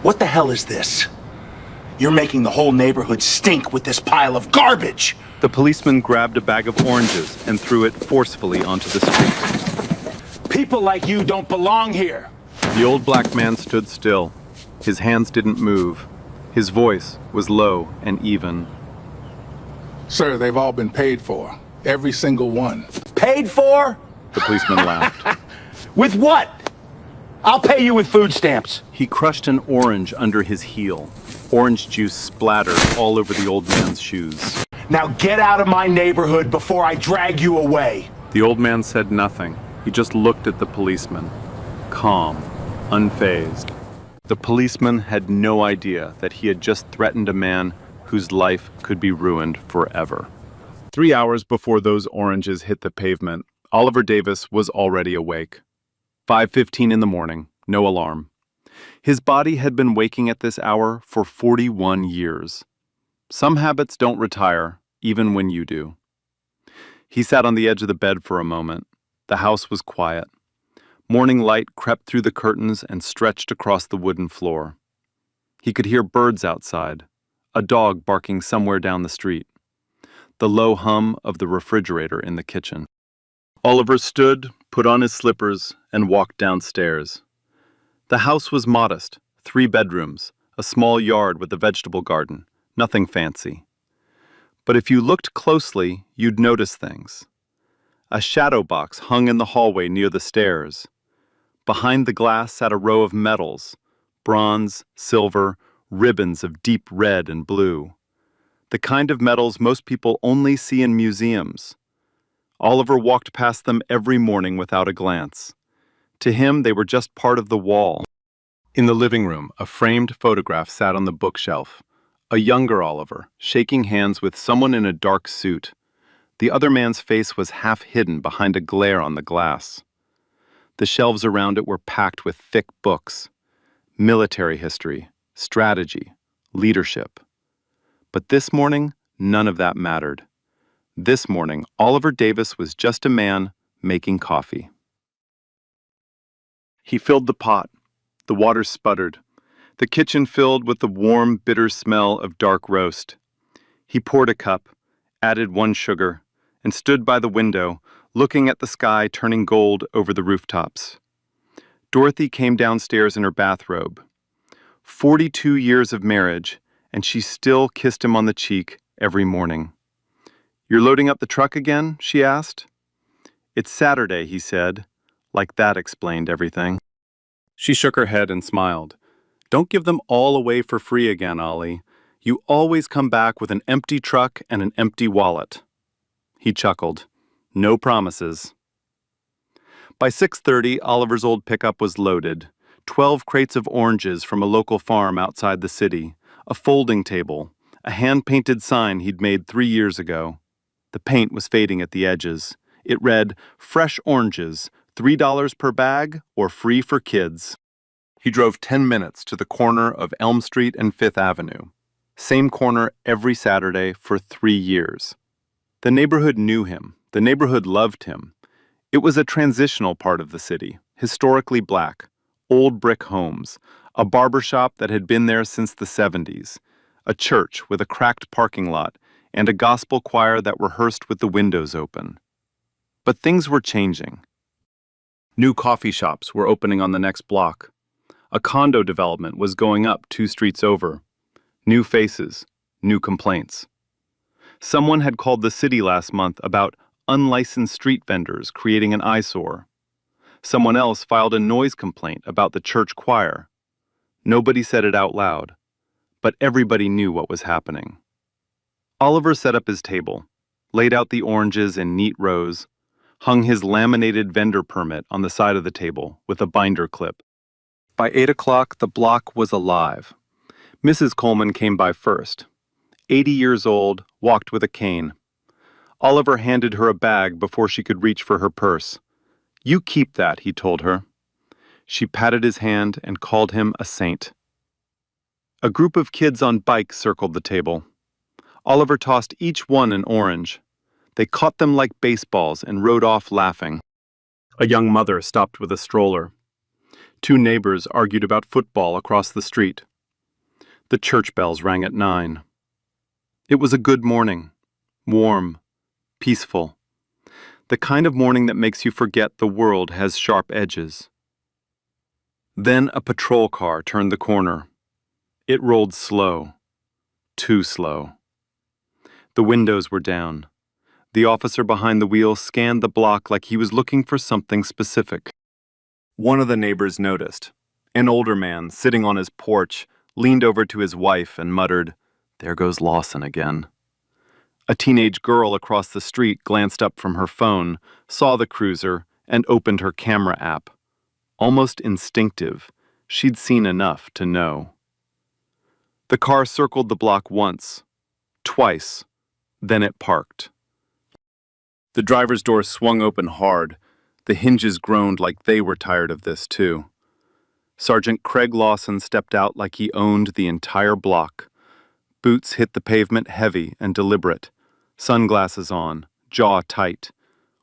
What the hell is this? You're making the whole neighborhood stink with this pile of garbage! The policeman grabbed a bag of oranges and threw it forcefully onto the street. People like you don't belong here! The old black man stood still. His hands didn't move. His voice was low and even. Sir, they've all been paid for. Every single one. Paid for? The policeman laughed. With what? I'll pay you with food stamps. He crushed an orange under his heel. Orange juice splattered all over the old man's shoes. Now get out of my neighborhood before I drag you away. The old man said nothing. He just looked at the policeman, calm, unfazed. The policeman had no idea that he had just threatened a man whose life could be ruined forever. 3 hours before those oranges hit the pavement, Oliver Davis was already awake. 5:15 in the morning, no alarm. His body had been waking at this hour for 41 years. Some habits don't retire, even when you do. He sat on the edge of the bed for a moment. The house was quiet. Morning light crept through the curtains and stretched across the wooden floor. He could hear birds outside, a dog barking somewhere down the street, the low hum of the refrigerator in the kitchen. Oliver stood, put on his slippers, and walked downstairs. The house was modest, 3 bedrooms, a small yard with a vegetable garden, nothing fancy. But if you looked closely, you'd notice things. A shadow box hung in the hallway near the stairs. Behind the glass sat a row of medals, bronze, silver, ribbons of deep red and blue. The kind of medals most people only see in museums. Oliver walked past them every morning without a glance. To him, they were just part of the wall. In the living room, a framed photograph sat on the bookshelf. A younger Oliver, shaking hands with someone in a dark suit. The other man's face was half hidden behind a glare on the glass. The shelves around it were packed with thick books. Military history, strategy, leadership. But this morning, none of that mattered. This morning, Oliver Davis was just a man making coffee. He filled the pot. The water sputtered. The kitchen filled with the warm, bitter smell of dark roast. He poured a cup, added 1 sugar, and stood by the window, looking at the sky turning gold over the rooftops. Dorothy came downstairs in her bathrobe. 42 years of marriage, and she still kissed him on the cheek every morning. "You're loading up the truck again?" she asked. "It's Saturday," he said. Like that explained everything. She shook her head and smiled. "Don't give them all away for free again, Ollie. You always come back with an empty truck and an empty wallet." He chuckled. "No promises." By 6:30, Oliver's old pickup was loaded. 12 crates of oranges from a local farm outside the city, a folding table, a hand-painted sign he'd made 3 years ago. The paint was fading at the edges. It read, "Fresh oranges, $3 per bag or free for kids." He drove 10 minutes to the corner of Elm Street and 5th Avenue. Same corner every Saturday for 3 years. The neighborhood knew him. The neighborhood loved him. It was a transitional part of the city, historically black, old brick homes, a barber shop that had been there since the 70s, a church with a cracked parking lot, and a gospel choir that rehearsed with the windows open. But things were changing. New coffee shops were opening on the next block. A condo development was going up 2 streets over. New faces, new complaints. Someone had called the city last month about unlicensed street vendors creating an eyesore. Someone else filed a noise complaint about the church choir. Nobody said it out loud, but everybody knew what was happening. Oliver set up his table, laid out the oranges in neat rows, hung his laminated vendor permit on the side of the table with a binder clip. By 8 o'clock, the block was alive. Mrs. Coleman came by first. 80 years old, walked with a cane. Oliver handed her a bag before she could reach for her purse. "You keep that," he told her. She patted his hand and called him a saint. A group of kids on bikes circled the table. Oliver tossed each one an orange. They caught them like baseballs and rode off laughing. A young mother stopped with a stroller. 2 neighbors argued about football across the street. The church bells rang at 9. It was a good morning. Warm. Peaceful. The kind of morning that makes you forget the world has sharp edges. Then a patrol car turned the corner. It rolled slow. Too slow. The windows were down. The officer behind the wheel scanned the block like he was looking for something specific. One of the neighbors noticed. An older man, sitting on his porch, leaned over to his wife and muttered, "There goes Lawson again." A teenage girl across the street glanced up from her phone, saw the cruiser, and opened her camera app. Almost instinctive, she'd seen enough to know. The car circled the block once, twice, then it parked. The driver's door swung open hard. The hinges groaned like they were tired of this, too. Sergeant Craig Lawson stepped out like he owned the entire block. Boots hit the pavement heavy and deliberate, sunglasses on, jaw tight,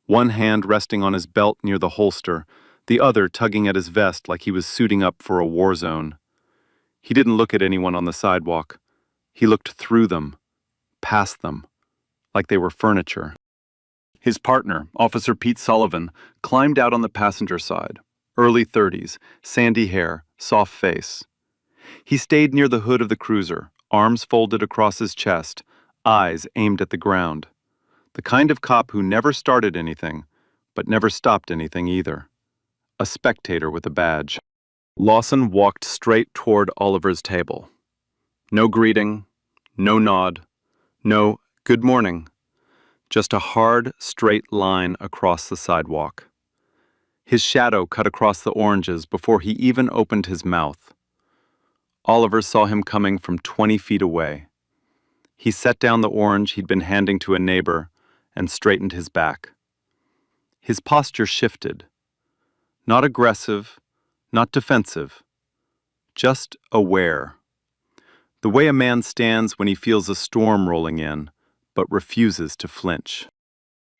one hand resting on his belt near the holster, the other tugging at his vest like he was suiting up for a war zone. He didn't look at anyone on the sidewalk. He looked through them, past them, like they were furniture. His partner, Officer Pete Sullivan, climbed out on the passenger side, early 30s, sandy hair, soft face. He stayed near the hood of the cruiser, arms folded across his chest, eyes aimed at the ground. The kind of cop who never started anything, but never stopped anything either. A spectator with a badge. Lawson walked straight toward Oliver's table. No greeting, no nod, no "good morning." Just a hard, straight line across the sidewalk. His shadow cut across the oranges before he even opened his mouth. Oliver saw him coming from 20 feet away. He set down the orange he'd been handing to a neighbor and straightened his back. His posture shifted. Not aggressive, not defensive, just aware. The way a man stands when he feels a storm rolling in, but refuses to flinch.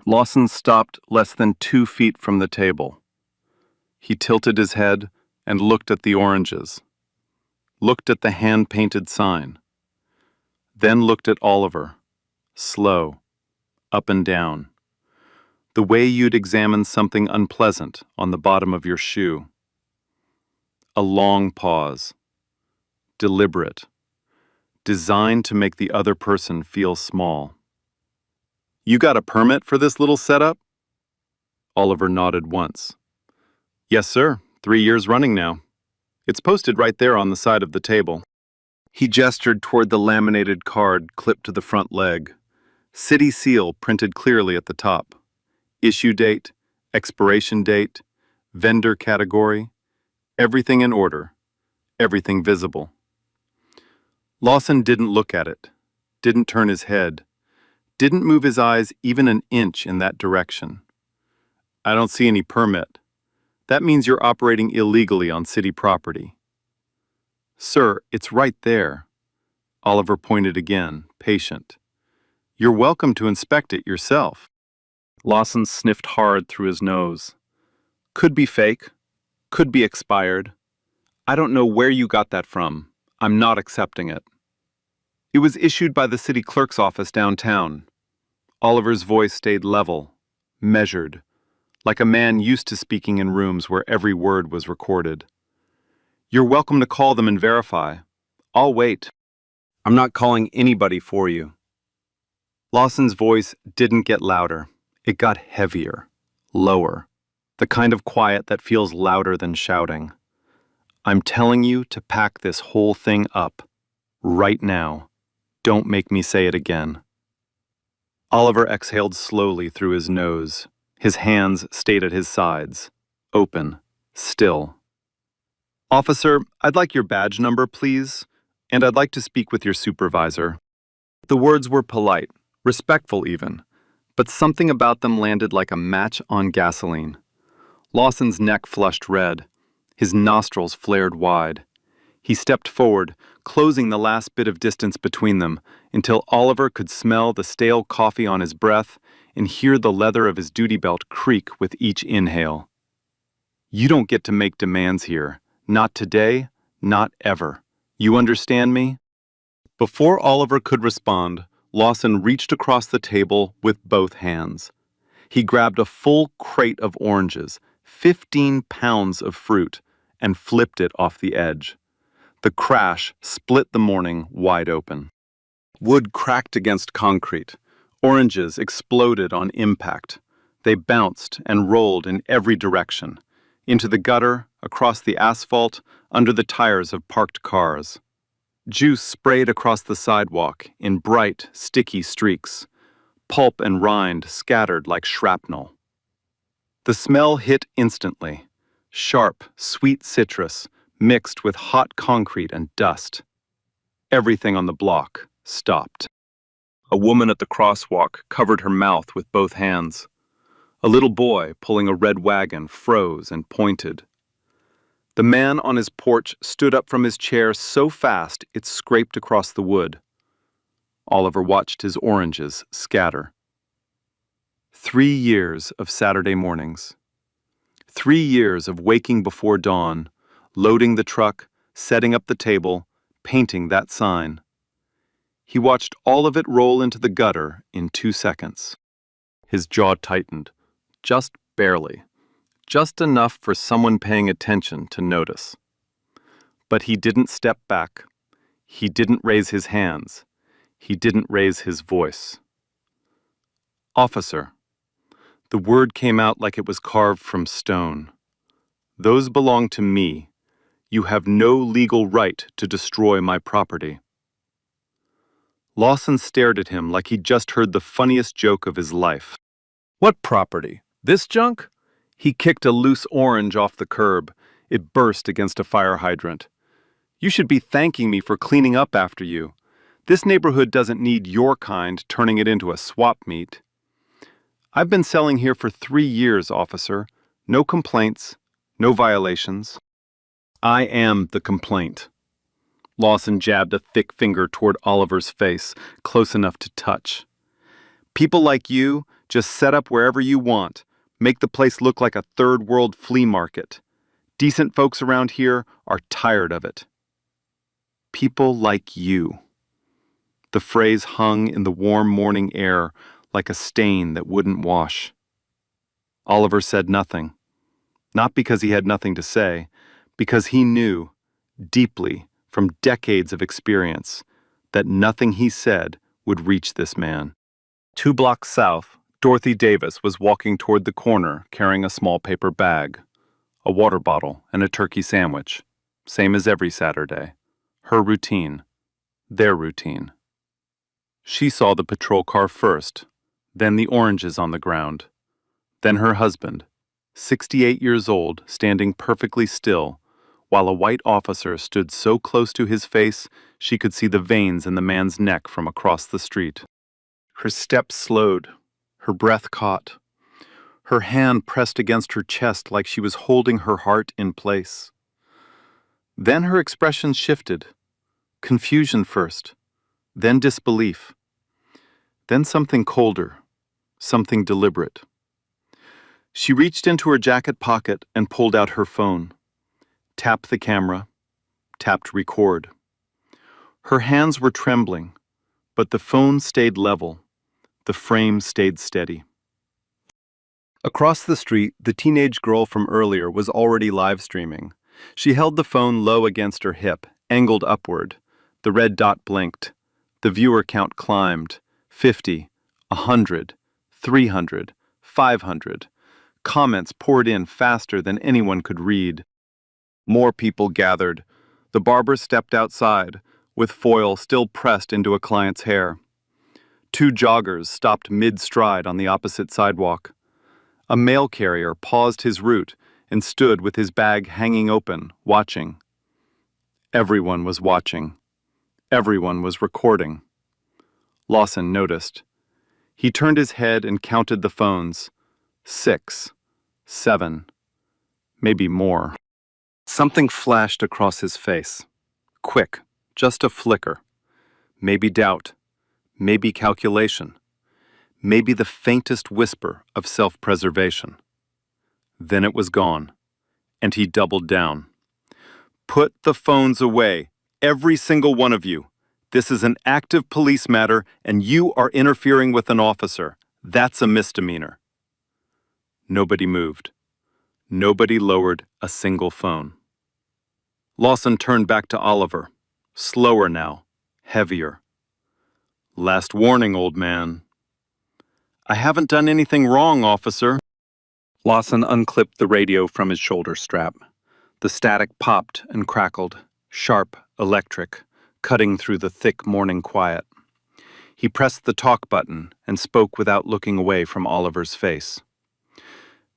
Lawson stopped less than 2 feet from the table. He tilted his head and looked at the oranges, looked at the hand-painted sign, then looked at Oliver, slow, up and down, the way you'd examine something unpleasant on the bottom of your shoe. A long pause, deliberate, designed to make the other person feel small. "You got a permit for this little setup?" Oliver nodded once. "Yes, sir. 3 years running now. It's posted right there on the side of the table." He gestured toward the laminated card clipped to the front leg. City seal printed clearly at the top. Issue date, expiration date, vendor category, everything in order, everything visible. Lawson didn't look at it, didn't turn his head, didn't move his eyes even an inch in that direction. "I don't see any permit. That means you're operating illegally on city property." "Sir, it's right there." Oliver pointed again, patient. "You're welcome to inspect it yourself." Lawson sniffed hard through his nose. "Could be fake. Could be expired. I don't know where you got that from. I'm not accepting it." "It was issued by the city clerk's office downtown." Oliver's voice stayed level, measured, like a man used to speaking in rooms where every word was recorded. "You're welcome to call them and verify. I'll wait. I'm not calling anybody for you." Lawson's voice didn't get louder. It got heavier, lower, the kind of quiet that feels louder than shouting. "I'm telling you to pack this whole thing up, right now. Don't make me say it again." Oliver exhaled slowly through his nose. His hands stayed at his sides, open, still. "Officer, I'd like your badge number, please, and I'd like to speak with your supervisor." The words were polite, respectful even, but something about them landed like a match on gasoline. Lawson's neck flushed red. His nostrils flared wide. He stepped forward, closing the last bit of distance between them, until Oliver could smell the stale coffee on his breath and hear the leather of his duty belt creak with each inhale. "You don't get to make demands here. Not today, not ever. You understand me?" Before Oliver could respond, Lawson reached across the table with both hands. He grabbed a full crate of oranges, 15 pounds of fruit, and flipped it off the edge. The crash split the morning wide open. Wood cracked against concrete. Oranges exploded on impact. They bounced and rolled in every direction, into the gutter, across the asphalt, under the tires of parked cars. Juice sprayed across the sidewalk in bright, sticky streaks. Pulp and rind scattered like shrapnel. The smell hit instantly. Sharp, sweet citrus mixed with hot concrete and dust. Everything on the block stopped. A woman at the crosswalk covered her mouth with both hands. A little boy pulling a red wagon froze and pointed. The man on his porch stood up from his chair so fast it scraped across the wood. Oliver watched his oranges scatter. 3 years of Saturday mornings. 3 years of waking before dawn, loading the truck, setting up the table, painting that sign. He watched all of it roll into the gutter in 2 seconds. His jaw tightened, just barely, just enough for someone paying attention to notice. But he didn't step back. He didn't raise his hands. He didn't raise his voice. "Officer." The word came out like it was carved from stone. "Those belong to me. You have no legal right to destroy my property." Lawson stared at him like he'd just heard the funniest joke of his life. "What property? This junk?" He kicked a loose orange off the curb. It burst against a fire hydrant. "You should be thanking me for cleaning up after you. This neighborhood doesn't need your kind turning it into a swap meet." "I've been selling here for 3 years, officer. No complaints, no violations." "I am the complaint." Lawson jabbed a thick finger toward Oliver's face, close enough to touch. "People like you just set up wherever you want, make the place look like a third-world flea market. Decent folks around here are tired of it." "People like you." The phrase hung in the warm morning air like a stain that wouldn't wash. Oliver said nothing. Not because he had nothing to say, because he knew, deeply, from decades of experience, that nothing he said would reach this man. 2 blocks south, Dorothy Davis was walking toward the corner carrying a small paper bag, a water bottle, and a turkey sandwich, same as every Saturday. Her routine, their routine. She saw the patrol car first, then the oranges on the ground, then her husband, 68 years old, standing perfectly still, while a white officer stood so close to his face she could see the veins in the man's neck from across the street. Her steps slowed, her breath caught. Her hand pressed against her chest like she was holding her heart in place. Then her expression shifted. Confusion first, then disbelief. Then something colder, something deliberate. She reached into her jacket pocket and pulled out her phone. Tapped the camera, tapped record. Her hands were trembling, but the phone stayed level. The frame stayed steady. Across the street, the teenage girl from earlier was already live streaming. She held the phone low against her hip, angled upward. The red dot blinked. The viewer count climbed. 50, 100, 300, 500. Comments poured in faster than anyone could read. More people gathered. The barber stepped outside, with foil still pressed into a client's hair. 2 joggers stopped mid-stride on the opposite sidewalk. A mail carrier paused his route and stood with his bag hanging open, watching. Everyone was watching. Everyone was recording. Lawson noticed. He turned his head and counted the phones. 6, 7, maybe more. Something flashed across his face. Quick, just a flicker. Maybe doubt. Maybe calculation. Maybe the faintest whisper of self-preservation. Then it was gone, and he doubled down. "Put the phones away, every single one of you. This is an active police matter, and you are interfering with an officer. That's a misdemeanor. Nobody moved. Nobody lowered a single phone. Lawson turned back to Oliver. Slower now. Heavier. Last warning, old man. I haven't done anything wrong, officer. Lawson unclipped the radio from his shoulder strap. The static popped and crackled, sharp, electric, cutting through the thick morning quiet. He pressed the talk button and spoke without looking away from Oliver's face.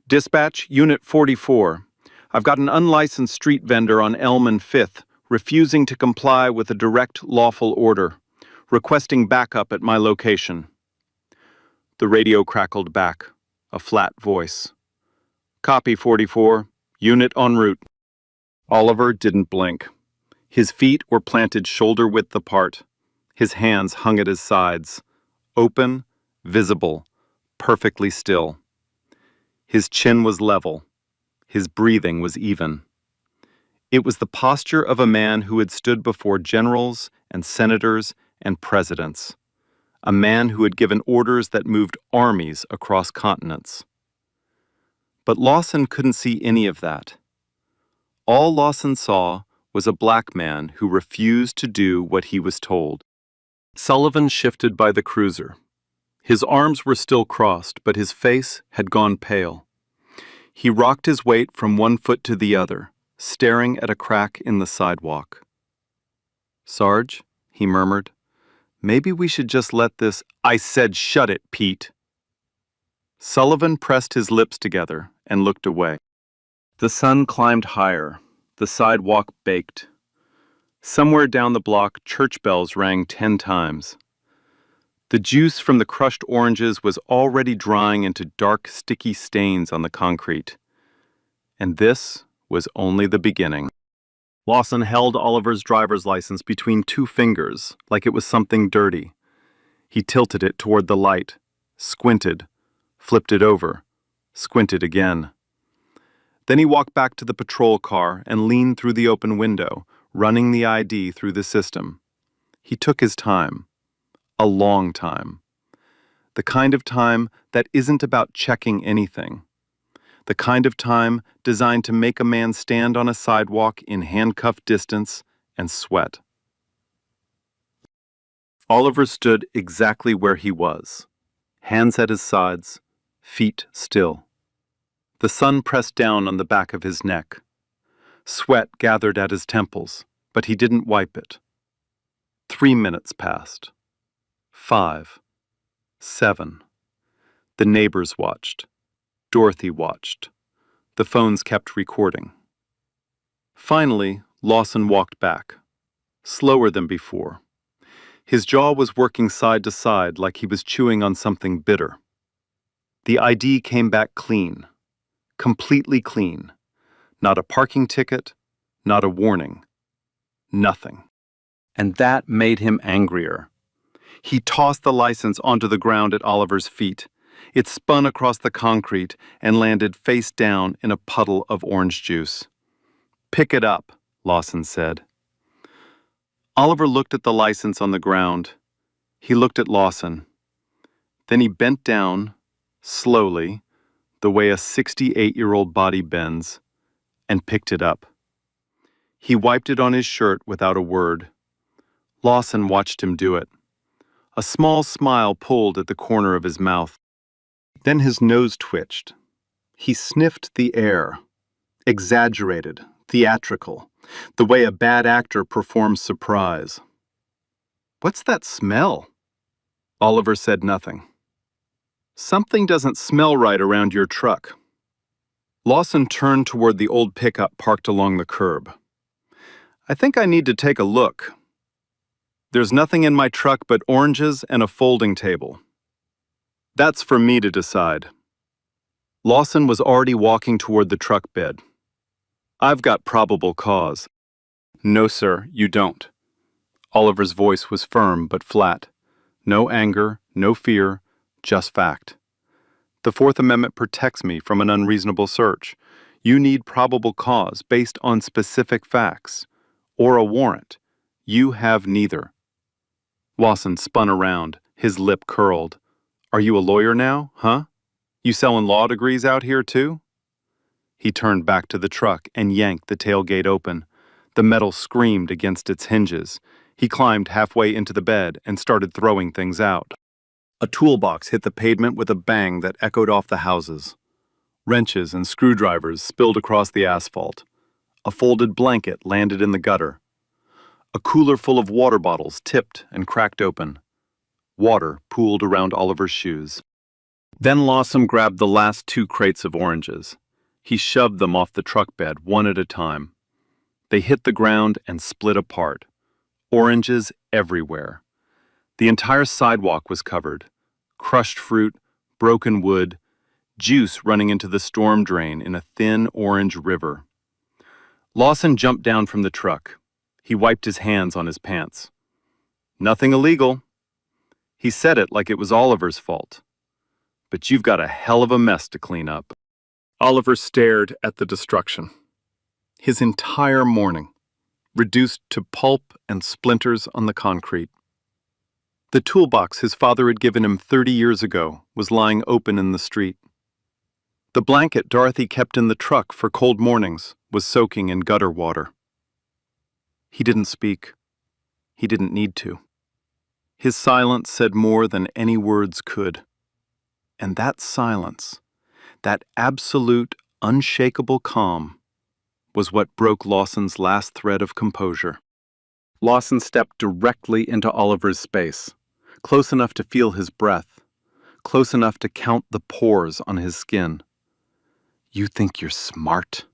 Dispatch, Unit 44. I've got an unlicensed street vendor on Elm and 5th, refusing to comply with a direct lawful order, requesting backup at my location. The radio crackled back, a flat voice. Copy, 44. Unit en route. Oliver didn't blink. His feet were planted shoulder-width apart. His hands hung at his sides, open, visible, perfectly still. His chin was level. His breathing was even. It was the posture of a man who had stood before generals and senators and presidents. A man who had given orders that moved armies across continents. But Lawson couldn't see any of that. All Lawson saw was a black man who refused to do what he was told. Sullivan shifted by the cruiser. His arms were still crossed, but his face had gone pale. He rocked his weight from one foot to the other, staring at a crack in the sidewalk. "Sarge," he murmured, "maybe we should just let this—" "I said shut it, Pete." Sullivan pressed his lips together and looked away. The sun climbed higher. The sidewalk baked. Somewhere down the block, church bells rang 10 times. The juice from the crushed oranges was already drying into dark, sticky stains on the concrete. And this was only the beginning. Lawson held Oliver's driver's license between 2 fingers, like it was something dirty. He tilted it toward the light, squinted, flipped it over, squinted again. Then he walked back to the patrol car and leaned through the open window, running the ID through the system. He took his time. A long time. The kind of time that isn't about checking anything. The kind of time designed to make a man stand on a sidewalk in handcuff distance and sweat. Oliver stood exactly where he was, hands at his sides, feet still. The sun pressed down on the back of his neck. Sweat gathered at his temples, but he didn't wipe it. 3 minutes passed. 5. 7. The neighbors watched. Dorothy watched. The phones kept recording. Finally, Lawson walked back, slower than before. His jaw was working side to side like he was chewing on something bitter. The ID came back clean, completely clean. Not a parking ticket, not a warning. Nothing. And that made him angrier. He tossed the license onto the ground at Oliver's feet. It spun across the concrete and landed face down in a puddle of orange juice. "Pick it up," Lawson said. Oliver looked at the license on the ground. He looked at Lawson. Then he bent down, slowly, the way a 68-year-old body bends, and picked it up. He wiped it on his shirt without a word. Lawson watched him do it. A small smile pulled at the corner of his mouth. Then his nose twitched. He sniffed the air. Exaggerated, theatrical, the way a bad actor performs surprise. "What's that smell?" Oliver said nothing. "Something doesn't smell right around your truck." Lawson turned toward the old pickup parked along the curb. "I think I need to take a look. There's nothing in my truck but oranges and a folding table. That's for me to decide." Lawson was already walking toward the truck bed. "I've got probable cause." "No, sir, you don't." Oliver's voice was firm but flat. No anger, no fear, just fact. "The Fourth Amendment protects me from an unreasonable search. You need probable cause based on specific facts, or a warrant. You have neither." Lawson spun around, his lip curled. "Are you a lawyer now, huh? You selling law degrees out here, too?" He turned back to the truck and yanked the tailgate open. The metal screamed against its hinges. He climbed halfway into the bed and started throwing things out. A toolbox hit the pavement with a bang that echoed off the houses. Wrenches and screwdrivers spilled across the asphalt. A folded blanket landed in the gutter. A cooler full of water bottles tipped and cracked open. Water pooled around Oliver's shoes. Then Lawson grabbed the last 2 crates of oranges. He shoved them off the truck bed one at a time. They hit the ground and split apart. Oranges everywhere. The entire sidewalk was covered. Crushed fruit, broken wood, juice running into the storm drain in a thin orange river. Lawson jumped down from the truck. He wiped his hands on his pants. "Nothing illegal." He said it like it was Oliver's fault. "But you've got a hell of a mess to clean up." Oliver stared at the destruction. His entire morning, reduced to pulp and splinters on the concrete. The toolbox his father had given him 30 years ago was lying open in the street. The blanket Dorothy kept in the truck for cold mornings was soaking in gutter water. He didn't speak. He didn't need to. His silence said more than any words could. And that silence, that absolute, unshakable calm, was what broke Lawson's last thread of composure. Lawson stepped directly into Oliver's space, close enough to feel his breath, close enough to count the pores on his skin. "You think you're smart?"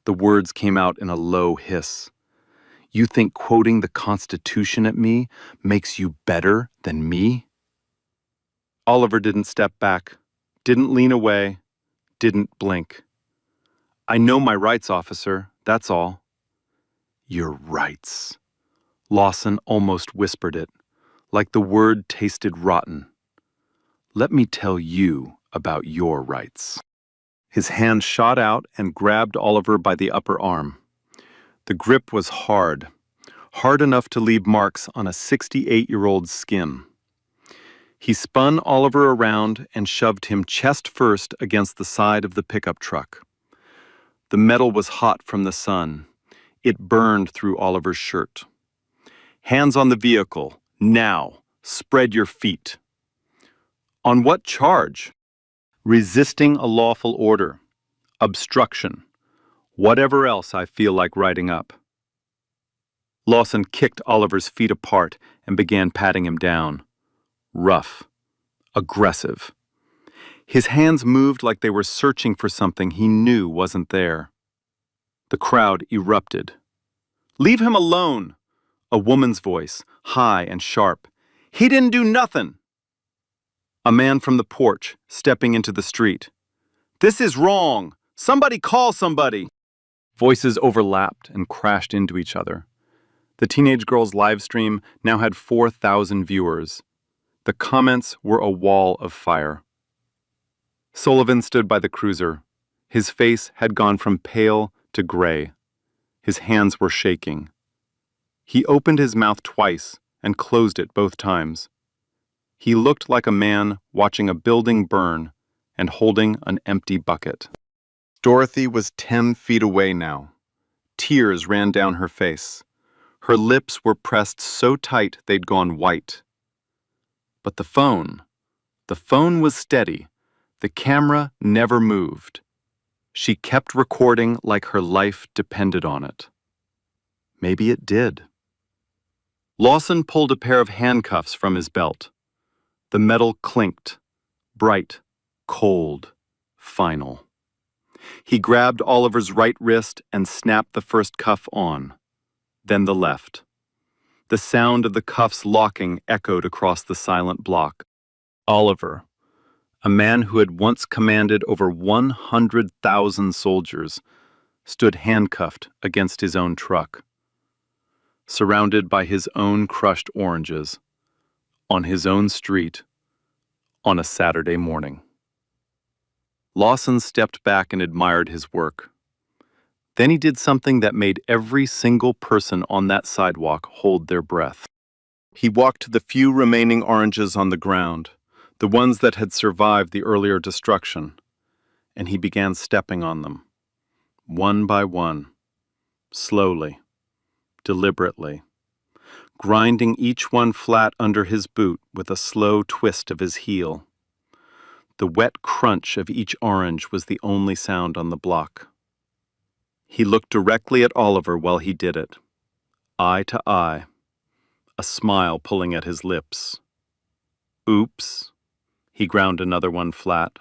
The words came out in a low hiss. "You think quoting the Constitution at me makes you better than me?" Oliver didn't step back, didn't lean away, didn't blink. "I know my rights, officer, that's all." "Your rights." Lawson almost whispered it, like the word tasted rotten. "Let me tell you about your rights." His hand shot out and grabbed Oliver by the upper arm. The grip was hard enough to leave marks on a 68-year-old's skin. He spun Oliver around and shoved him chest first against the side of the pickup truck. The metal was hot from the sun. It burned through Oliver's shirt. "Hands on the vehicle, now. Spread your feet." "On what charge?" "Resisting a lawful order. Obstruction. Whatever else I feel like writing up." Lawson kicked Oliver's feet apart and began patting him down. Rough. Aggressive. His hands moved like they were searching for something he knew wasn't there. The crowd erupted. "Leave him alone!" A woman's voice, high and sharp. "He didn't do nothing!" A man from the porch, stepping into the street. "This is wrong! Somebody call somebody!" Voices overlapped and crashed into each other. The teenage girl's live stream now had 4,000 viewers. The comments were a wall of fire. Sullivan stood by the cruiser. His face had gone from pale to gray. His hands were shaking. He opened his mouth twice and closed it both times. He looked like a man watching a building burn and holding an empty bucket. Dorothy was 10 feet away now. Tears ran down her face. Her lips were pressed so tight they'd gone white. But the phone was steady. The camera never moved. She kept recording like her life depended on it. Maybe it did. Lawson pulled a pair of handcuffs from his belt. The metal clinked, bright, cold, final. He grabbed Oliver's right wrist and snapped the first cuff on, then the left. The sound of the cuffs locking echoed across the silent block. Oliver, a man who had once commanded over 100,000 soldiers, stood handcuffed against his own truck, surrounded by his own crushed oranges, on his own street, on a Saturday morning. Lawson stepped back and admired his work. Then he did something that made every single person on that sidewalk hold their breath. He walked to the few remaining oranges on the ground, the ones that had survived the earlier destruction, and he began stepping on them, one by one, slowly, deliberately, grinding each one flat under his boot with a slow twist of his heel. The wet crunch of each orange was the only sound on the block. He looked directly at Oliver while he did it, eye to eye, a smile pulling at his lips. Oops, he ground another one flat.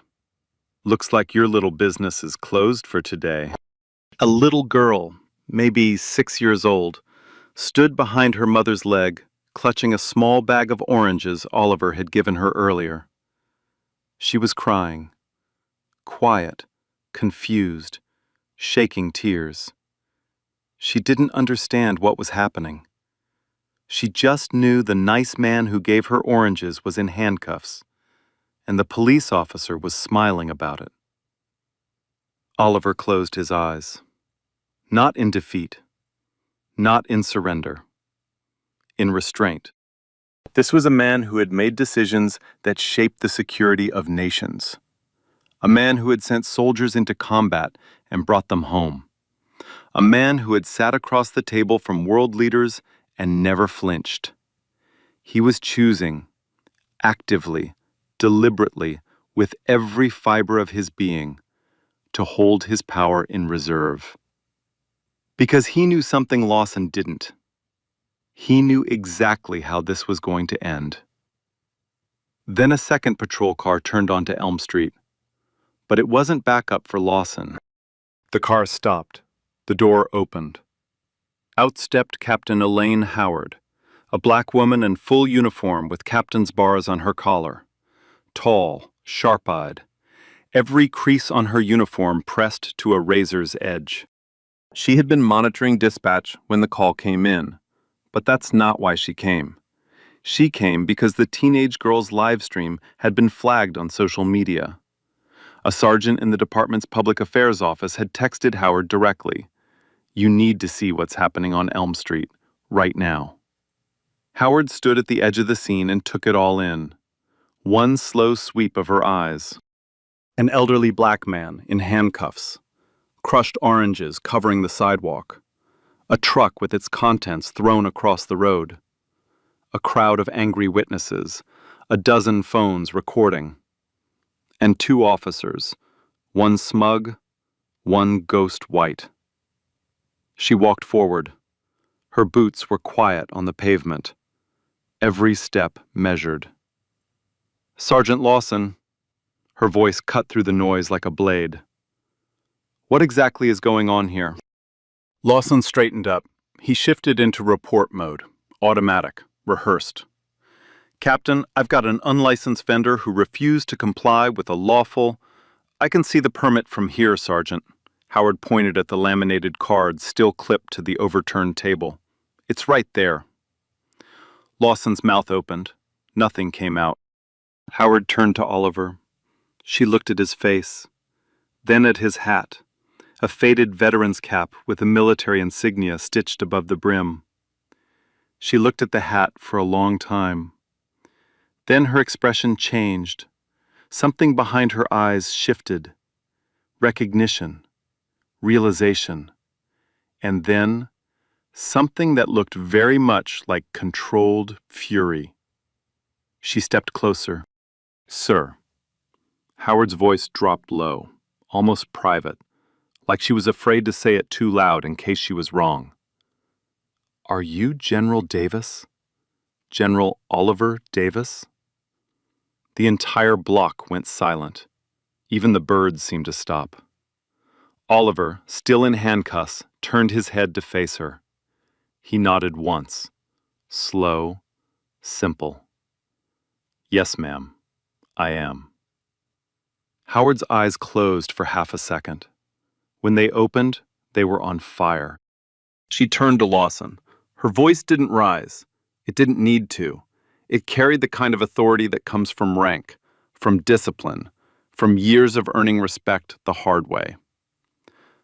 Looks like your little business is closed for today. A little girl, maybe 6 years old, stood behind her mother's leg, clutching a small bag of oranges Oliver had given her earlier. She was crying, quiet, confused, shaking tears. She didn't understand what was happening. She just knew the nice man who gave her oranges was in handcuffs, and the police officer was smiling about it. Oliver closed his eyes. Not in defeat, not in surrender, in restraint. This was a man who had made decisions that shaped the security of nations. A man who had sent soldiers into combat and brought them home. A man who had sat across the table from world leaders and never flinched. He was choosing, actively, deliberately, with every fiber of his being, to hold his power in reserve. Because he knew something Lawson didn't. He knew exactly how this was going to end. Then a second patrol car turned onto Elm Street. But it wasn't backup for Lawson. The car stopped. The door opened. Out stepped Captain Elaine Howard, a black woman in full uniform with captain's bars on her collar. Tall, sharp-eyed, every crease on her uniform pressed to a razor's edge. She had been monitoring dispatch when the call came in, but that's not why she came. She came because the teenage girl's live stream had been flagged on social media. A sergeant in the department's public affairs office had texted Howard directly, "You need to see what's happening on Elm Street, right now." Howard stood at the edge of the scene and took it all in. One slow sweep of her eyes. An elderly black man in handcuffs. Crushed oranges covering the sidewalk. A truck with its contents thrown across the road. A crowd of angry witnesses. A dozen phones recording. And 2 officers, one smug, one ghost white. She walked forward. Her boots were quiet on the pavement. Every step measured. "Sergeant Lawson." Her voice cut through the noise like a blade. "What exactly is going on here?" Lawson straightened up. He shifted into report mode, automatic, rehearsed. "Captain, I've got an unlicensed vendor who refused to comply with a lawful—" "I can see the permit from here, Sergeant." Howard pointed at the laminated card still clipped to the overturned table. "It's right there." Lawson's mouth opened. Nothing came out. Howard turned to Oliver. She looked at his face, then at his hat, a faded veteran's cap with a military insignia stitched above the brim. She looked at the hat for a long time. Then her expression changed. Something behind her eyes shifted. Recognition, realization, and then something that looked very much like controlled fury. She stepped closer. "Sir." Howard's voice dropped low, almost private, like she was afraid to say it too loud in case she was wrong. "Are you General Davis? General Oliver Davis?" The entire block went silent. Even the birds seemed to stop. Oliver, still in handcuffs, turned his head to face her. He nodded once. Slow, simple. "Yes, ma'am, I am." Howard's eyes closed for half a second. When they opened, they were on fire. She turned to Lawson. Her voice didn't rise. It didn't need to. It carried the kind of authority that comes from rank, from discipline, from years of earning respect the hard way.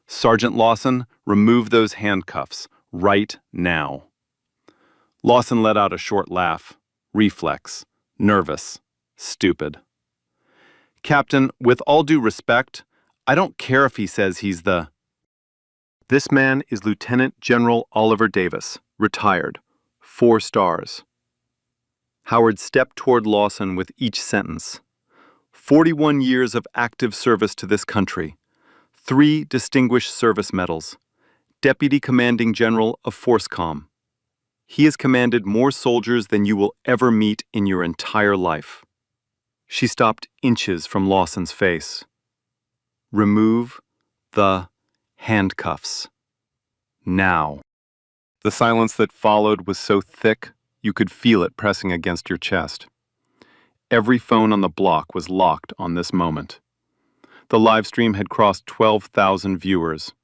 "Sergeant Lawson, remove those handcuffs, right now." Lawson let out a short laugh. Reflex. Nervous. Stupid. Captain, with all due respect, I don't care if he says he's the... This man is Lieutenant General Oliver Davis, retired. 4 stars. Howard stepped toward Lawson with each sentence. 41 years of active service to this country. 3 distinguished service medals. Deputy Commanding General of FORSCOM. He has commanded more soldiers than you will ever meet in your entire life. She stopped inches from Lawson's face. Remove the handcuffs. Now. The silence that followed was so thick, you could feel it pressing against your chest. Every phone on the block was locked on this moment. The live stream had crossed 12,000 viewers.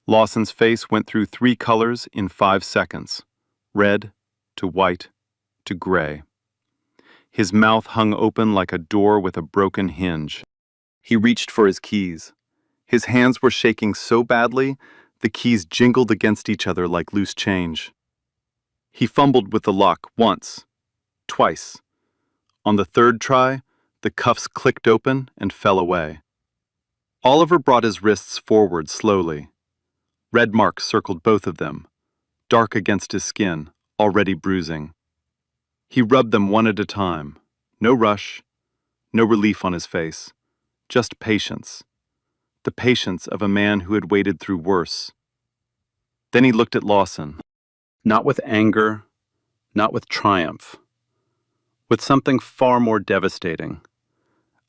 Lawson's face went through 3 colors in 5 seconds. Red to white to gray. His mouth hung open like a door with a broken hinge. He reached for his keys. His hands were shaking so badly, the keys jingled against each other like loose change. He fumbled with the lock once, twice. On the 3rd try, the cuffs clicked open and fell away. Oliver brought his wrists forward slowly. Red marks circled both of them, dark against his skin, already bruising. He rubbed them one at a time. No rush, no relief on his face, just patience. The patience of a man who had waded through worse. Then he looked at Lawson, not with anger, not with triumph, with something far more devastating.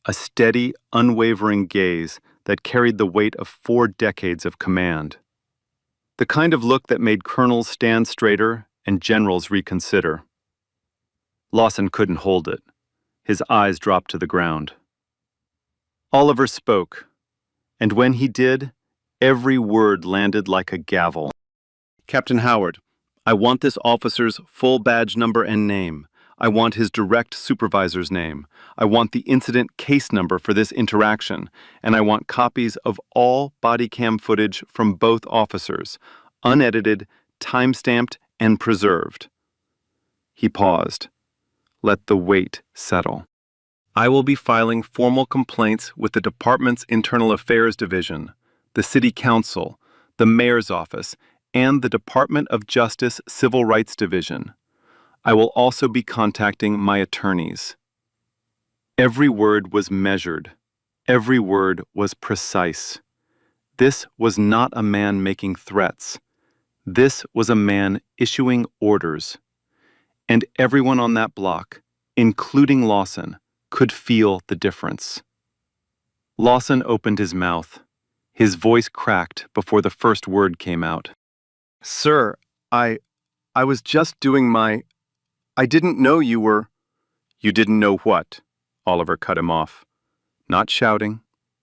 A steady, unwavering gaze that carried the weight of 4 decades of command. The kind of look that made colonels stand straighter and generals reconsider. Lawson couldn't hold it. His eyes dropped to the ground. Oliver spoke, and when he did, every word landed like a gavel. Captain Howard, I want this officer's full badge number and name. I want his direct supervisor's name. I want the incident case number for this interaction, and I want copies of all body cam footage from both officers, unedited, time-stamped, and preserved. He paused. Let the weight settle. I will be filing formal complaints with the department's Internal Affairs Division, the City Council, the Mayor's Office, and the Department of Justice Civil Rights Division. I will also be contacting my attorneys. Every word was measured. Every word was precise. This was not a man making threats. This was a man issuing orders. And everyone on that block, including Lawson, could feel the difference. Lawson opened his mouth. His voice cracked before the first word came out. Sir, I was just doing my... I didn't know you were... You didn't know what? Oliver cut him off. Not shouting,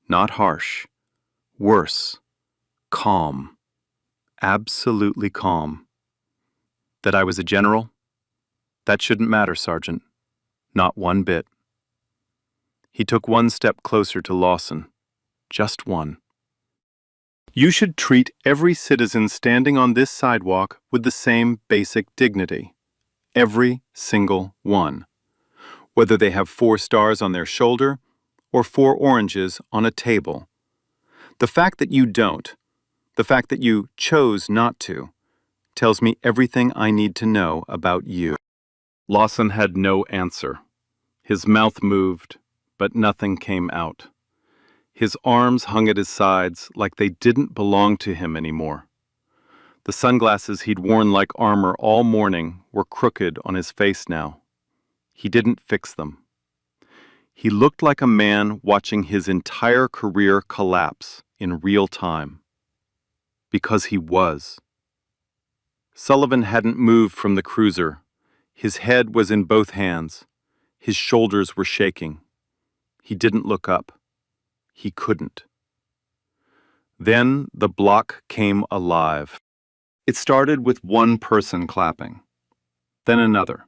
not harsh. Worse. Calm. Absolutely calm. That I was a general? That shouldn't matter, Sergeant. Not one bit. He took one step closer to Lawson. Just one. You should treat every citizen standing on this sidewalk with the same basic dignity. Every single one. Whether they have 4 stars on their shoulder or 4 oranges on a table. The fact that you don't, the fact that you chose not to, tells me everything I need to know about you. Lawson had no answer. His mouth moved, but nothing came out. His arms hung at his sides like they didn't belong to him anymore. The sunglasses he'd worn like armor all morning were crooked on his face now. He didn't fix them. He looked like a man watching his entire career collapse in real time. Because he was. Sullivan hadn't moved from the cruiser. His head was in both hands. His shoulders were shaking. He didn't look up. He couldn't. Then the block came alive. It started with one person clapping. Then another.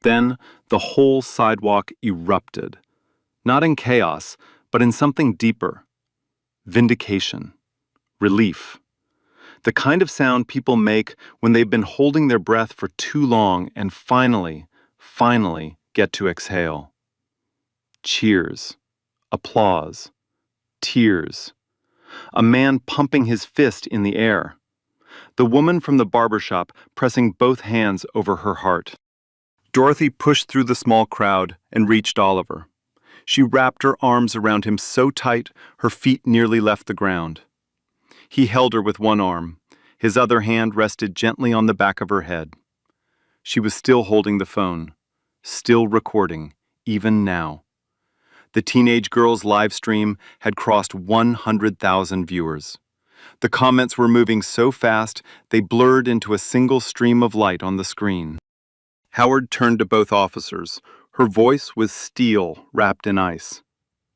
Then the whole sidewalk erupted. Not in chaos, but in something deeper. Vindication. Relief. The kind of sound people make when they've been holding their breath for too long and finally get to exhale. Cheers, applause, tears. A man pumping his fist in the air. The woman from the barber shop pressing both hands over her heart. Dorothy pushed through the small crowd and reached Oliver. She wrapped her arms around him so tight her feet nearly left the ground. He held her with one arm. His other hand rested gently on the back of her head. She was still holding the phone, still recording, even now. The teenage girl's live stream had crossed 100,000 viewers. The comments were moving so fast they blurred into a single stream of light on the screen. Howard turned to both officers. Her voice was steel wrapped in ice.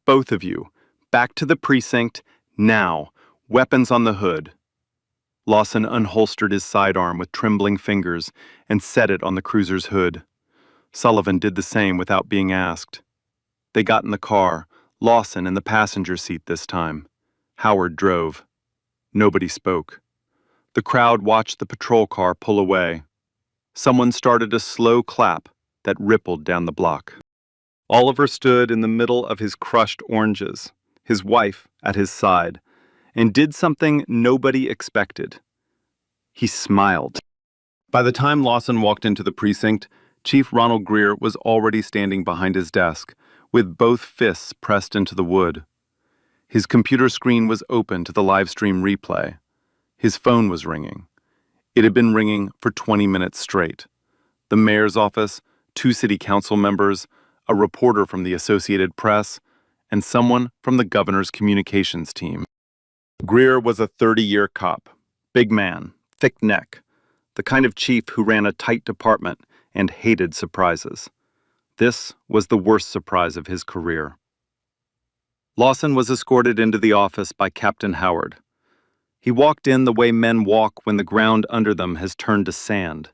Both of you, back to the precinct, now, weapons on the hood. Lawson unholstered his sidearm with trembling fingers and set it on the cruiser's hood. Sullivan did the same without being asked. They got in the car, Lawson in the passenger seat this time. Howard drove. Nobody spoke. The crowd watched the patrol car pull away. Someone started a slow clap that rippled down the block. Oliver stood in the middle of his crushed oranges, his wife at his side, and did something nobody expected. He smiled. By the time Lawson walked into the precinct, Chief Ronald Greer was already standing behind his desk, with both fists pressed into the wood. His computer screen was open to the live stream replay. His phone was ringing. It had been ringing for 20 minutes straight. The mayor's office, 2 city council members, a reporter from the Associated Press, and someone from the governor's communications team. Greer was a 30-year cop. Big man, thick neck, the kind of chief who ran a tight department and hated surprises. This was the worst surprise of his career. Lawson was escorted into the office by Captain Howard. He walked in the way men walk when the ground under them has turned to sand,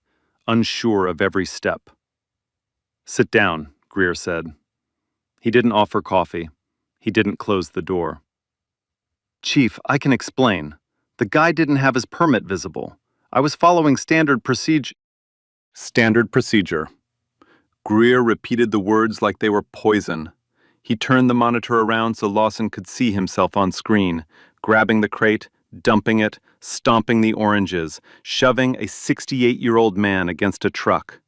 unsure of every step. "Sit down," Greer said. He didn't offer coffee. He didn't close the door. "Chief, I can explain. The guy didn't have his permit visible. I was following standard procedure." Standard procedure. Greer repeated the words like they were poison. He turned the monitor around so Lawson could see himself on screen, grabbing the crate, dumping it, stomping the oranges, shoving a 68-year-old man against a truck.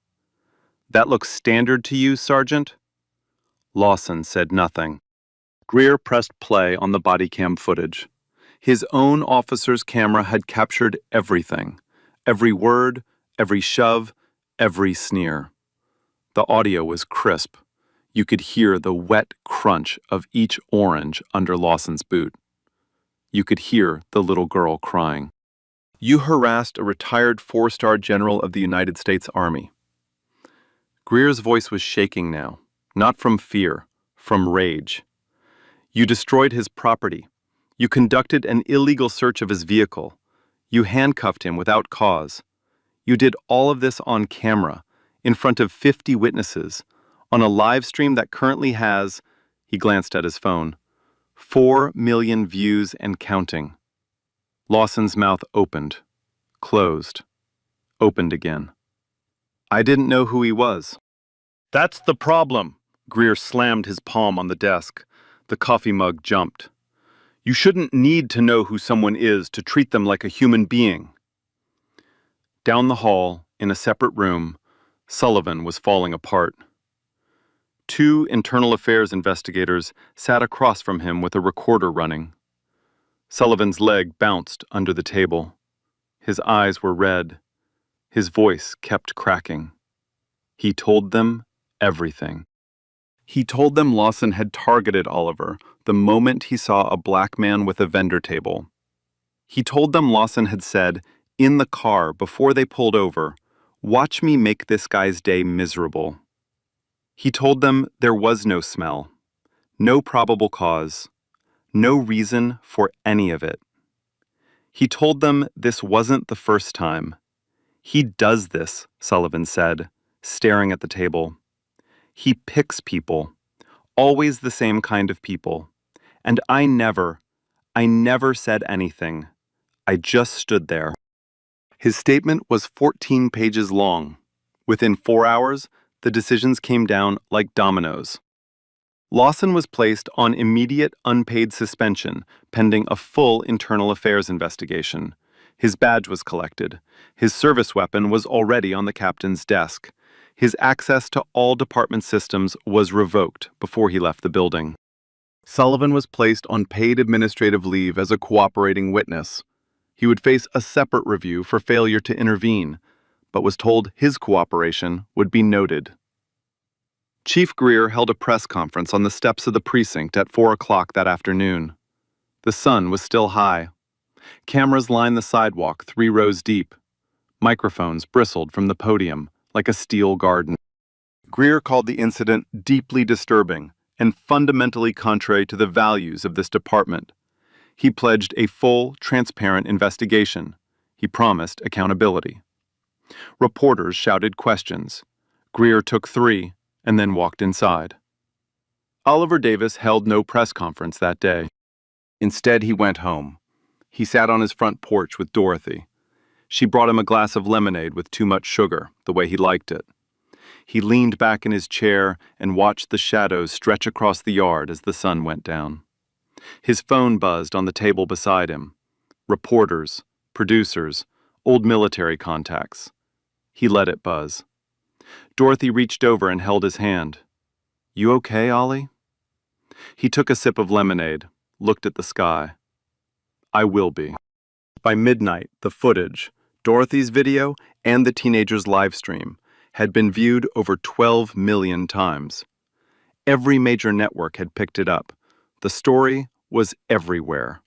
"That looks standard to you, Sergeant?" Lawson said nothing. Greer pressed play on the body cam footage. His own officer's camera had captured everything. Every word, every shove, every sneer. The audio was crisp. You could hear the wet crunch of each orange under Lawson's boot. You could hear the little girl crying. "You harassed a retired 4-star general of the United States Army." Greer's voice was shaking now, not from fear, from rage. "You destroyed his property. You conducted an illegal search of his vehicle. You handcuffed him without cause. You did all of this on camera, in front of 50 witnesses, on a live stream that currently has," he glanced at his phone, 4 million views and counting. Lawson's mouth opened, closed, opened again. "I didn't know who he was." "That's the problem." Greer slammed his palm on the desk. The coffee mug jumped. "You shouldn't need to know who someone is to treat them like a human being." Down the hall, in a separate room, Sullivan was falling apart. 2 internal affairs investigators sat across from him with a recorder running. Sullivan's leg bounced under the table. His eyes were red. His voice kept cracking. He told them everything. He told them Lawson had targeted Oliver the moment he saw a black man with a vendor table. He told them Lawson had said, in the car before they pulled over, "Watch me make this guy's day miserable." He told them there was no smell, no probable cause, no reason for any of it. He told them this wasn't the first time. "He does this," Sullivan said, staring at the table. "He picks people, always the same kind of people. And I never said anything. I just stood there. His statement was 14 pages long. Within 4 hours, the decisions came down like dominoes. Lawson was placed on immediate unpaid suspension pending a full internal affairs investigation. His badge was collected. His service weapon was already on the captain's desk. His access to all department systems was revoked before he left the building. Sullivan was placed on paid administrative leave as a cooperating witness. He would face a separate review for failure to intervene, but was told his cooperation would be noted. Chief Greer held a press conference on the steps of the precinct at 4 o'clock that afternoon. The sun was still high. Cameras lined the sidewalk 3 rows deep. Microphones bristled from the podium like a steel garden. Greer called the incident deeply disturbing and fundamentally contrary to the values of this department. He pledged a full, transparent investigation. He promised accountability. Reporters shouted questions. Greer took 3 and then walked inside. Oliver Davis held no press conference that day. Instead, he went home. He sat on his front porch with Dorothy. She brought him a glass of lemonade with too much sugar, the way he liked it. He leaned back in his chair and watched the shadows stretch across the yard as the sun went down. His phone buzzed on the table beside him. Reporters, producers, old military contacts. He let it buzz. Dorothy reached over and held his hand. "You okay, Ollie?" He took a sip of lemonade, looked at the sky. "I will be." By midnight, the footage, Dorothy's video and the teenager's live stream, had been viewed over 12 million times. Every major network had picked it up. The story was everywhere.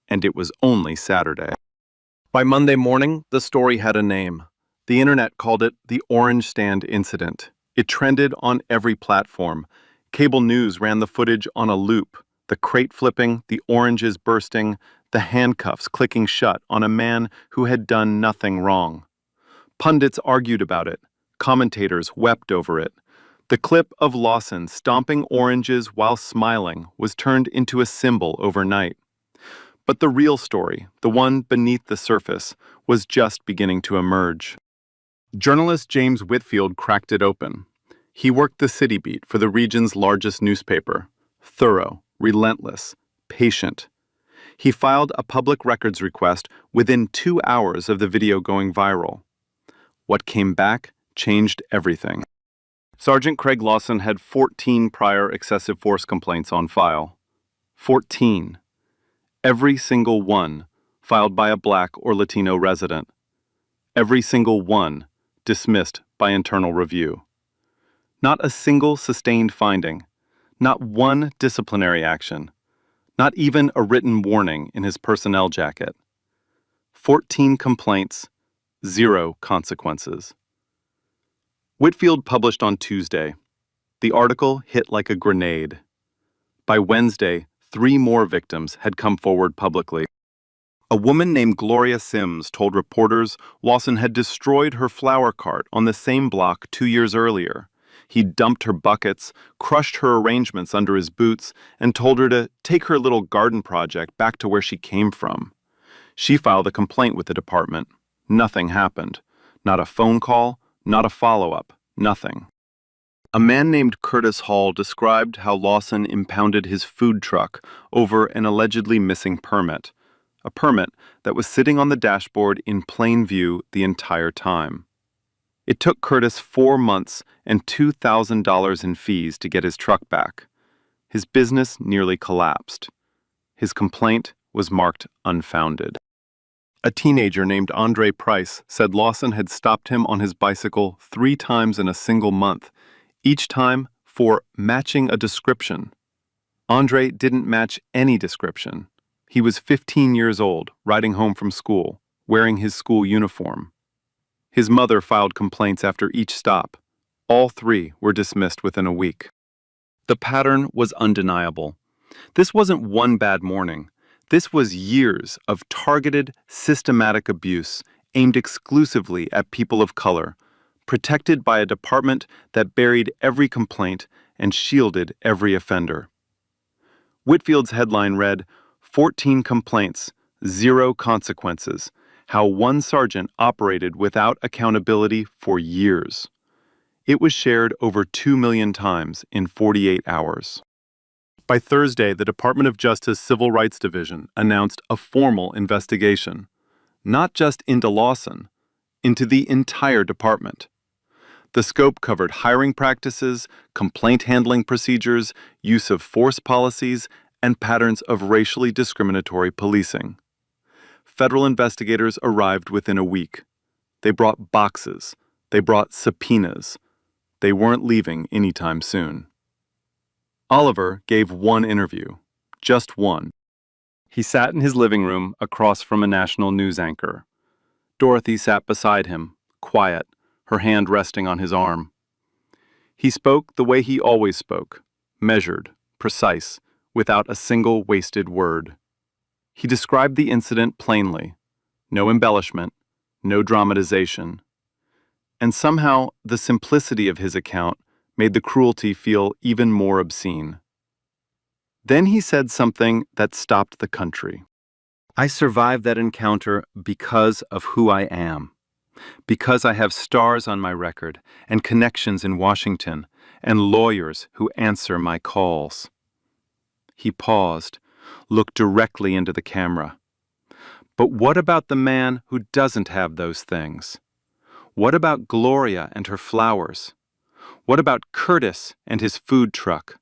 And it was only Saturday. By Monday morning, the story had a name. The internet called it the Orange Stand Incident. It trended on every platform. Cable news ran the footage on a loop. The crate flipping, the oranges bursting, the handcuffs clicking shut on a man who had done nothing wrong. Pundits argued about it. Commentators wept over it. The clip of Lawson stomping oranges while smiling was turned into a symbol overnight. But the real story, the one beneath the surface, was just beginning to emerge. Journalist James Whitfield cracked it open. He worked the city beat for the region's largest newspaper. Thorough, relentless, patient. He filed a public records request within 2 hours of the video going viral. What came back changed everything. Sergeant Craig Lawson had 14 prior excessive force complaints on file. 14. Every single one filed by a Black or Latino resident. Every single one dismissed by internal review. Not a single sustained finding. Not one disciplinary action. Not even a written warning in his personnel jacket. 14 complaints, 0 consequences. Whitfield published on Tuesday. The article hit like a grenade. By Wednesday, 3 more victims had come forward publicly. A woman named Gloria Sims told reporters Lawson had destroyed her flower cart on the same block 2 years earlier. He dumped her buckets, crushed her arrangements under his boots, and told her to take her little garden project back to where she came from. She filed a complaint with the department. Nothing happened. Not a phone call, not a follow-up, nothing. A man named Curtis Hall described how Lawson impounded his food truck over an allegedly missing permit. A permit that was sitting on the dashboard in plain view the entire time. It took Curtis 4 months and $2,000 in fees to get his truck back. His business nearly collapsed. His complaint was marked unfounded. A teenager named Andre Price said Lawson had stopped him on his bicycle 3 times in a single month, each time for matching a description. Andre didn't match any description. He was 15 years old, riding home from school, wearing his school uniform. His mother filed complaints after each stop. All 3 were dismissed within a week. The pattern was undeniable. This wasn't one bad morning. This was years of targeted, systematic abuse aimed exclusively at people of color, protected by a department that buried every complaint and shielded every offender. Whitfield's headline read, 14 complaints, Zero consequences. How one sergeant operated without accountability for years. It was shared over 2 million times in 48 hours. By Thursday, the Department of Justice Civil Rights Division announced a formal investigation, not just into Lawson, into the entire department. The scope covered hiring practices, complaint handling procedures, use of force policies, and patterns of racially discriminatory policing. Federal investigators arrived within a week. They brought boxes. They brought subpoenas. They weren't leaving anytime soon. Oliver gave one interview, just one. He sat in his living room across from a national news anchor. Dorothy sat beside him, quiet, her hand resting on his arm. He spoke the way he always spoke, measured, precise, without a single wasted word. He described the incident plainly, no embellishment, no dramatization. And somehow, the simplicity of his account made the cruelty feel even more obscene. Then he said something that stopped the country. I survived that encounter because of who I am. Because I have stars on my record and connections in Washington and lawyers who answer my calls. He paused, looked directly into the camera. But what about the man who doesn't have those things? What about Gloria and her flowers? What about Curtis and his food truck?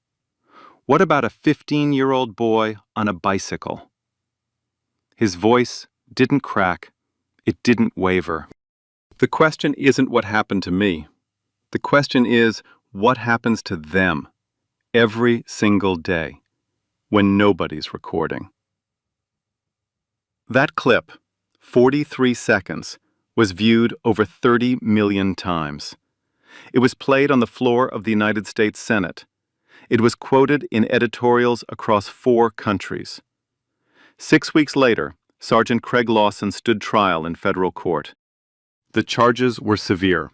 What about a 15-year-old boy on a bicycle? His voice didn't crack. It didn't waver. The question isn't what happened to me. The question is what happens to them every single day when nobody's recording. That clip, 43 seconds, was viewed over 30 million times. It was played on the floor of the United States Senate. It was quoted in editorials across 4 countries. 6 weeks later, Sergeant Craig Lawson stood trial in federal court. The charges were severe.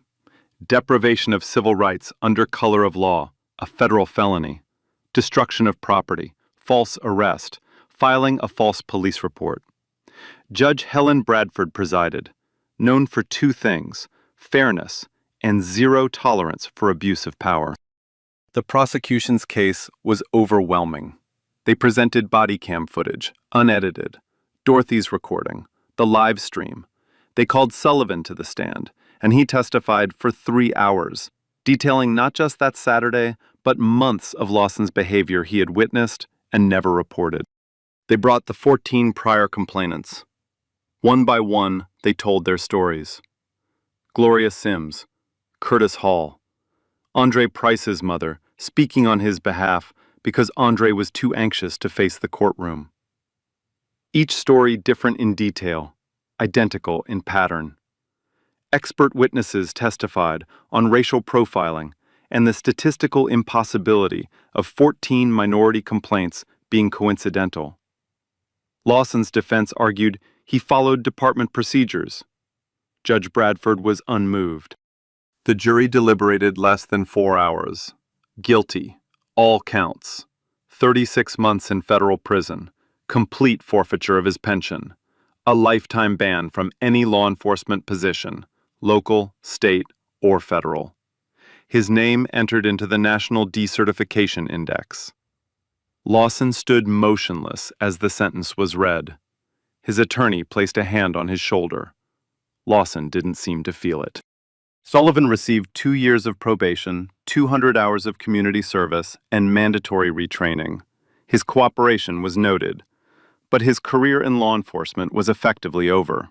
Deprivation of civil rights under color of law, a federal felony. Destruction of property, false arrest, filing a false police report. Judge Helen Bradford presided, known for 2 things, fairness and zero tolerance for abuse of power. The prosecution's case was overwhelming. They presented body cam footage, unedited, Dorothy's recording, the live stream. They called Sullivan to the stand, and he testified for 3 hours, detailing not just that Saturday, but months of Lawson's behavior he had witnessed and never reported. They brought the 14 prior complainants. One by one, they told their stories. Gloria Sims, Curtis Hall, Andre Price's mother, speaking on his behalf because Andre was too anxious to face the courtroom. Each story different in detail, identical in pattern. Expert witnesses testified on racial profiling and the statistical impossibility of 14 minority complaints being coincidental. Lawson's defense argued he followed department procedures. Judge Bradford was unmoved. The jury deliberated less than 4 hours. Guilty, all counts. 36 months in federal prison, complete forfeiture of his pension, a lifetime ban from any law enforcement position, local, state, or federal. His name entered into the National Decertification Index. Lawson stood motionless as the sentence was read. His attorney placed a hand on his shoulder. Lawson didn't seem to feel it. Sullivan received 2 years of probation, 200 hours of community service, and mandatory retraining. His cooperation was noted, but his career in law enforcement was effectively over.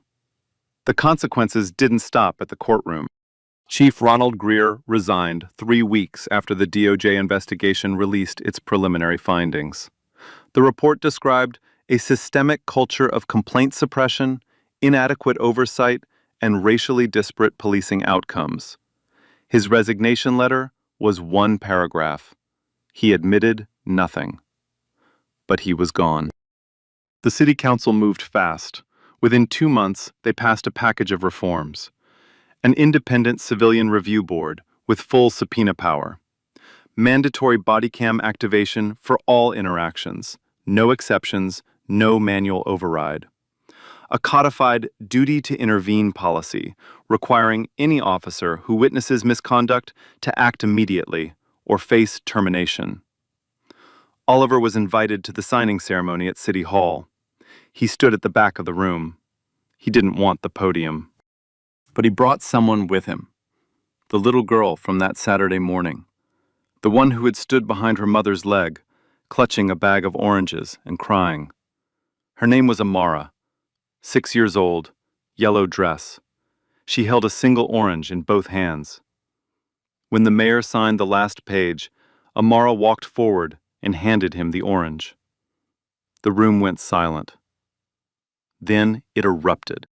The consequences didn't stop at the courtroom. Chief Ronald Greer resigned 3 weeks after the DOJ investigation released its preliminary findings. The report described a systemic culture of complaint suppression, inadequate oversight, and racially disparate policing outcomes. His resignation letter was 1 paragraph. He admitted nothing. But he was gone. The city council moved fast. Within 2 months, they passed a package of reforms. An independent civilian review board with full subpoena power. Mandatory body cam activation for all interactions. No exceptions, no manual override. a codified duty to intervene policy requiring any officer who witnesses misconduct to act immediately or face termination. Oliver was invited to the signing ceremony at City Hall. He stood at the back of the room. He didn't want the podium. But he brought someone with him. The little girl from that Saturday morning. The one who had stood behind her mother's leg, clutching a bag of oranges and crying. Her name was Amara, 6 years old, yellow dress. She held a single orange in both hands. When the mayor signed the last page, Amara walked forward and handed him the orange. The room went silent. Then it erupted.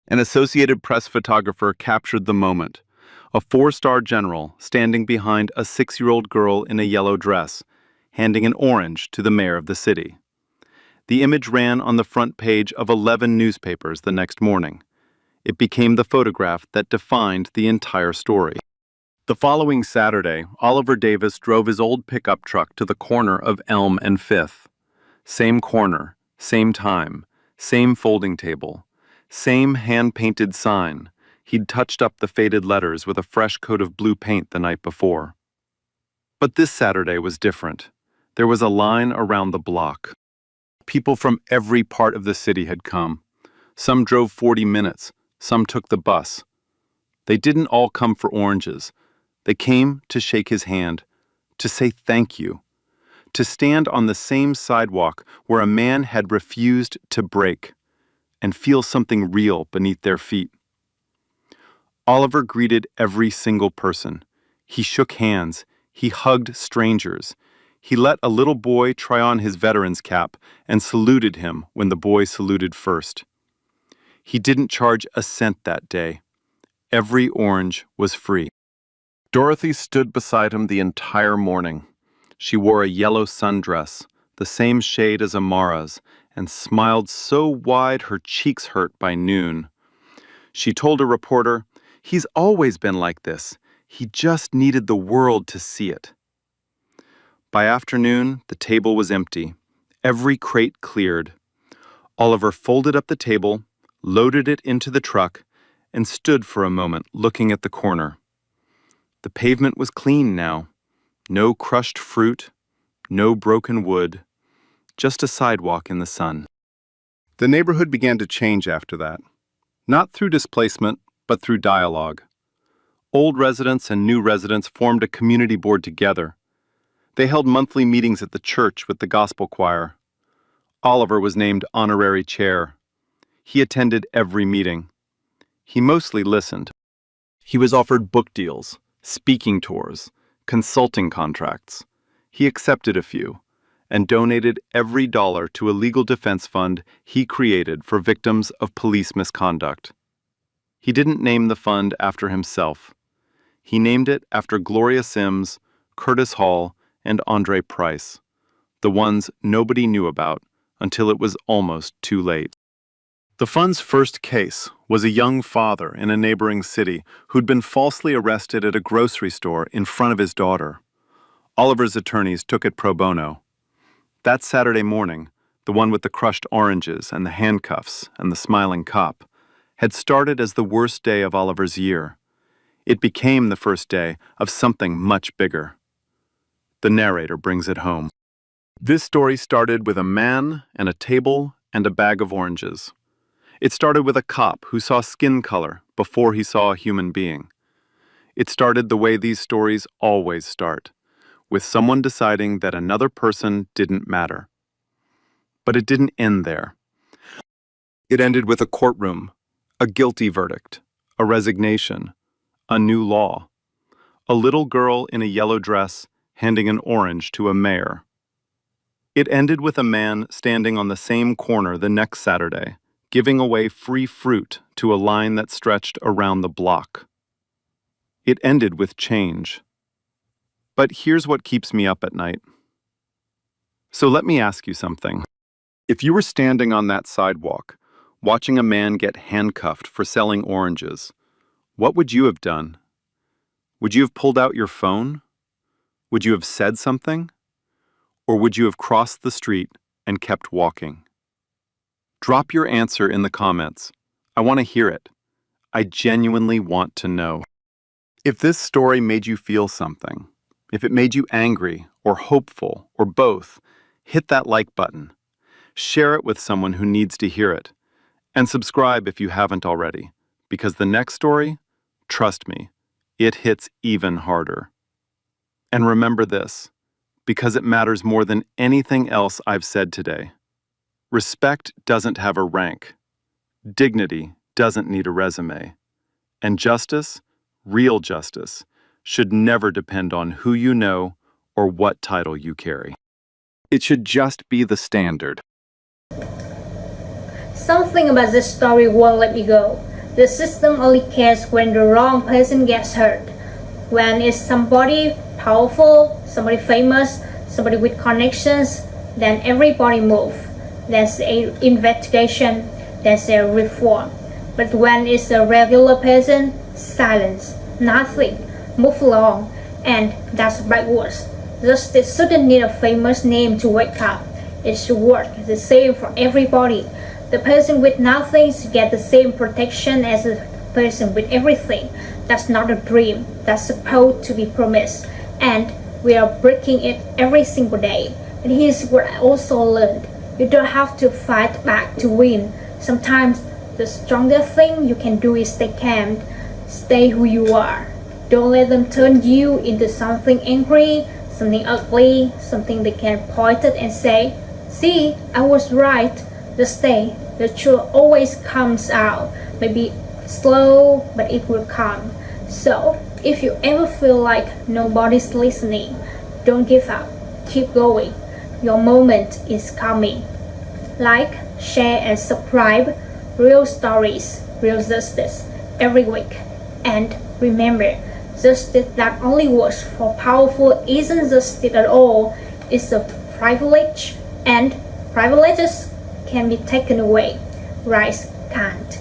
An Associated Press photographer captured the moment. A 4-star general standing behind a 6-year-old girl in a yellow dress, handing an orange to the mayor of the city. The image ran on the front page of 11 newspapers the next morning. It became the photograph that defined the entire story. The following Saturday, Oliver Davis drove his old pickup truck to the corner of Elm and Fifth. Same corner, same time, same folding table, same hand-painted sign. He'd touched up the faded letters with a fresh coat of blue paint the night before. But this Saturday was different. There was a line around the block. People from every part of the city had come. Some drove 40 minutes, some took the bus. They didn't all come for oranges. They came to shake his hand, to say thank you, to stand on the same sidewalk where a man had refused to break, and feel something real beneath their feet. Oliver greeted every single person. He shook hands. He hugged strangers. He let a little boy try on his veteran's cap and saluted him when the boy saluted first. He didn't charge a cent that day. Every orange was free. Dorothy stood beside him the entire morning. She wore a yellow sundress, the same shade as Amara's, and smiled so wide her cheeks hurt by noon. She told a reporter, "He's always been like this. He just needed the world to see it." By afternoon, the table was empty. Every crate cleared. Oliver folded up the table, loaded it into the truck, and stood for a moment looking at the corner. The pavement was clean now. No crushed fruit, no broken wood, just a sidewalk in the sun. The neighborhood began to change after that. Not through displacement, but through dialogue. Old residents and new residents formed a community board together. They held monthly meetings at the church with the gospel choir. Oliver was named honorary chair. He attended every meeting. He mostly listened. He was offered book deals, speaking tours, consulting contracts. He accepted a few and donated every dollar to a legal defense fund he created for victims of police misconduct. He didn't name the fund after himself. He named it after Gloria Sims, Curtis Hall, and Andre Price, the ones nobody knew about until it was almost too late. The fund's first case was a young father in a neighboring city who'd been falsely arrested at a grocery store in front of his daughter. Oliver's attorneys took it pro bono. That Saturday morning, the one with the crushed oranges and the handcuffs and the smiling cop, had started as the worst day of Oliver's year. It became the first day of something much bigger. The narrator brings it home. This story started with a man and a table and a bag of oranges. It started with a cop who saw skin color before he saw a human being. It started the way these stories always start, with someone deciding that another person didn't matter. But it didn't end there. It ended with a courtroom, a guilty verdict, a resignation, a new law, a little girl in a yellow dress handing an orange to a mayor. It ended with a man standing on the same corner the next Saturday, giving away free fruit to a line that stretched around the block. It ended with change. But here's what keeps me up at night. So let me ask you something. If you were standing on that sidewalk, watching a man get handcuffed for selling oranges, what would you have done? Would you have pulled out your phone? Would you have said something? Or would you have crossed the street and kept walking? Drop your answer in the comments. I want to hear it. I genuinely want to know. If this story made you feel something, if it made you angry or hopeful or both, hit that like button. Share it with someone who needs to hear it. And subscribe if you haven't already, because the next story, trust me, it hits even harder. And remember this, because it matters more than anything else I've said today. Respect doesn't have a rank. Dignity doesn't need a resume. And justice, real justice, should never depend on who you know or what title you carry. It should just be the standard. Something about this story won't let me go. The system only cares when the wrong person gets hurt. When it's somebody powerful, somebody famous, somebody with connections, then everybody moves. There's an investigation, there's a reform. But when it's a regular person, silence, nothing, move along, and that's backwards. Justice shouldn't need a famous name to wake up. It should work the same for everybody. The person with nothing should get the same protection as the person with everything. That's not a dream. That's supposed to be promised. And we are breaking it every single day. And here's what I also learned. You don't have to fight back to win. Sometimes the strongest thing you can do is stay calm. Stay who you are. Don't let them turn you into something angry, something ugly, something they can point at and say, see, I was right. Just stay. The truth always comes out. Maybe slow, but it will come. So, if you ever feel like nobody's listening, don't give up. Keep going. Your moment is coming. Like, share, and subscribe. Real stories, real justice, every week. And remember, justice that only works for powerful isn't justice at all. It's a privilege, and privileges can be taken away. Rights can't.